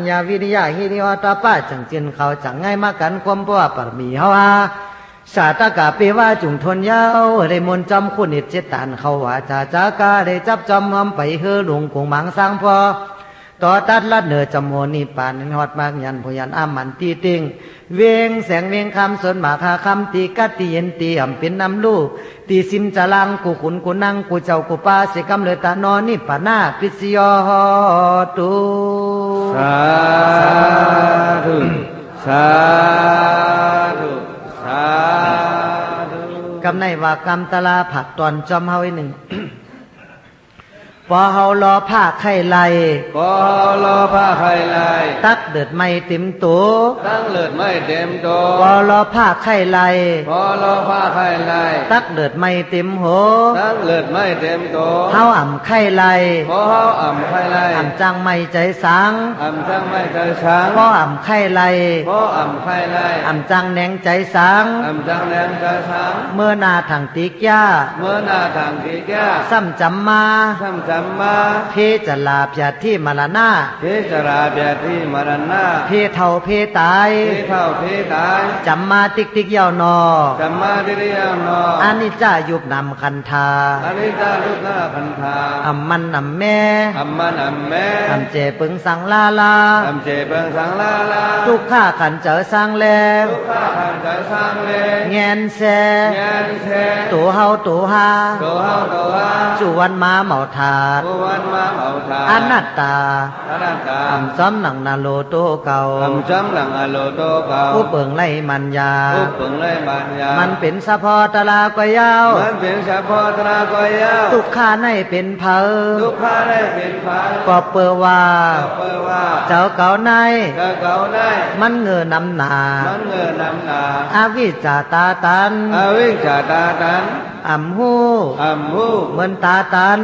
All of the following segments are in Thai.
ญาวิริยะหิริโอตปะจังจินเขาจังง่ายมากันความบ่ปรมีเฮาชาตกะเปว่าจุงทนยาวได้มนจำคุณอิจตานเขาว่าจาจากาได้จับจำหอมไปเฮือหลวงคงมังสร้างพอต่อตัดลัดเนอจำโมนิปานฮอดมากยันพยันอามันตีติงเวงแสงเวงคำสนหมาคาคำตีกัดตีเย็นตีอ่ำเป็นน้ำลูกตีสิมจะลังกูขุนกูนั่งกูเจ้ากูป้าเสกำเลยตานอนนิปานาปิสยอตุสาธุสาธุสาธุกำในว่ากำตลาผักตอนจอมเฮาอีหนึ่งพอเฮารอผ้าไข่ไล่พอเฮารอผ้าไข่ไล่ตักเดือดไม่เต็มตัวตั้งเลือดไม่เต็มตัวพอรอผ้าไข่ไล่พอรอผ้าไข่ไล่ตักเดือดไม่เต็มหัวตั้งเลือดไม่เต็มตัวเฮาอ่ำไข่ไล่พอเฮาอ่ำไข่ไล่อ่ำจังไม่ใจสังอ่ำจังไม่ใจสังพออ่ำไข่ไล่พออ่ำไข่ไล่อ่ำจังแหนงใจสังอ่ำจังแหนงใจสังเมื่อนาถังติกยาเมื่อนาถังติกยาซ้ำจำมาซ้ำจำมาเพจลาพยาที่มรณะเพจลาพยาที่มรณะเพเท่าเพตายเพเท่าเพตายจำมาติ๊กติ๊กยาวนอจำมาติ๊กติ๊กยาวนออานิจจายุบนำคันธาอานิจจายุบนำคันธาอัมมันอัมแม่อัมมันอัมแม่อัมเจปึงสังลาลาอัมเจปึงสังลาลาทุกข้าขันเจอสังแลทุกข้าขันเจอสังแลแงนแซแงนแซตัวเฮาตัวฮาตัวเฮาตัวฮาจุวันมาเหมาถาดจุวันมาเหมาถาดอนัตตาอัมจำหนังนาโลโตเก่าอัมจำหนังนาโลโตเก่าผู้เปิงไล่มันยาผู้เปิงไล่มันยามันเป็นสะพอตลากวยาวมันเป็นสะพอตลากวยาวทุกข้าในเป็นเผาทุกข้าในเป็นเผาก็เปอว่าเจ้าเก่าในมันเงอนำหนาอาวิจาตาตันอาวิจาตาตันอัมหูเหมือนตาตัน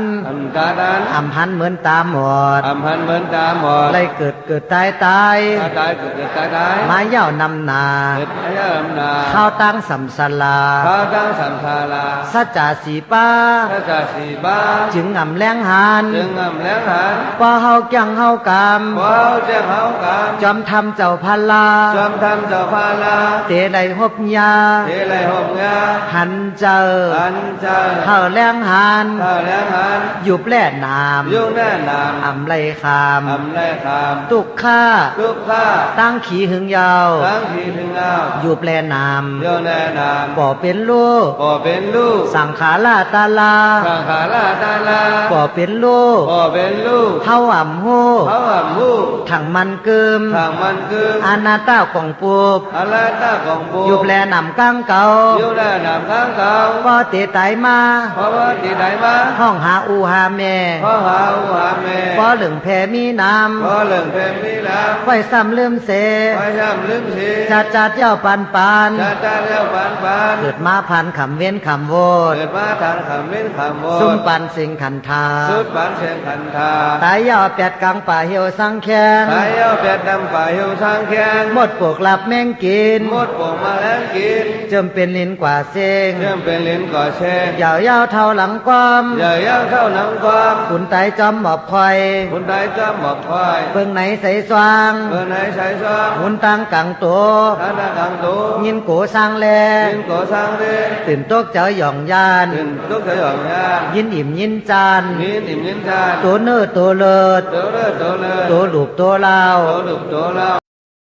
อัมหันเหมือนตาหมดเลยเกิดตายมาเย่านำนาข้าวตั้งสัมสลาสัจจสีป้าจึงอ่ำแรงหันพอเฮาจังเฮากำจอมทำเจ้าพันลาเตไดหบยาหันเจอเฮาแรงหันยุบแล่นามอ่ำไลคามตุกข้าตั้งขี่หึงยาวยุบแล่นามบ่เป็นลูกสังขาราตาลาบ่เป็นลูกเฮาอ่ำหูถังมันเกิมอาณาต้ากองปูบยุบแล่นามก้างเก่าบ่เตะไตมาห้องหาอูหาแม่บ่เหลืองแผ่มีน้ำไว้ซ้ำลืมเสจัดเจ้าปันเกิดมาพันคำเว้นคำโวดซุ่มปันสิงขันธาตายยาวแปดกังป่าเหี่ยวสังแขงหมดปวกหลับแมงกินเจิมเป็นลิ้นกว่าเซ็งยาวเท่าหลังความขุนไตจอมหมอบคอยเบิ่งไหนใส่สว่างหุนตังกังตัวยินโกสร้างแลตื่นตกเจอหย่องยานยินอิ่มยินจานตัวเนื้อตัวเลิศตัวหลุบตัวลาว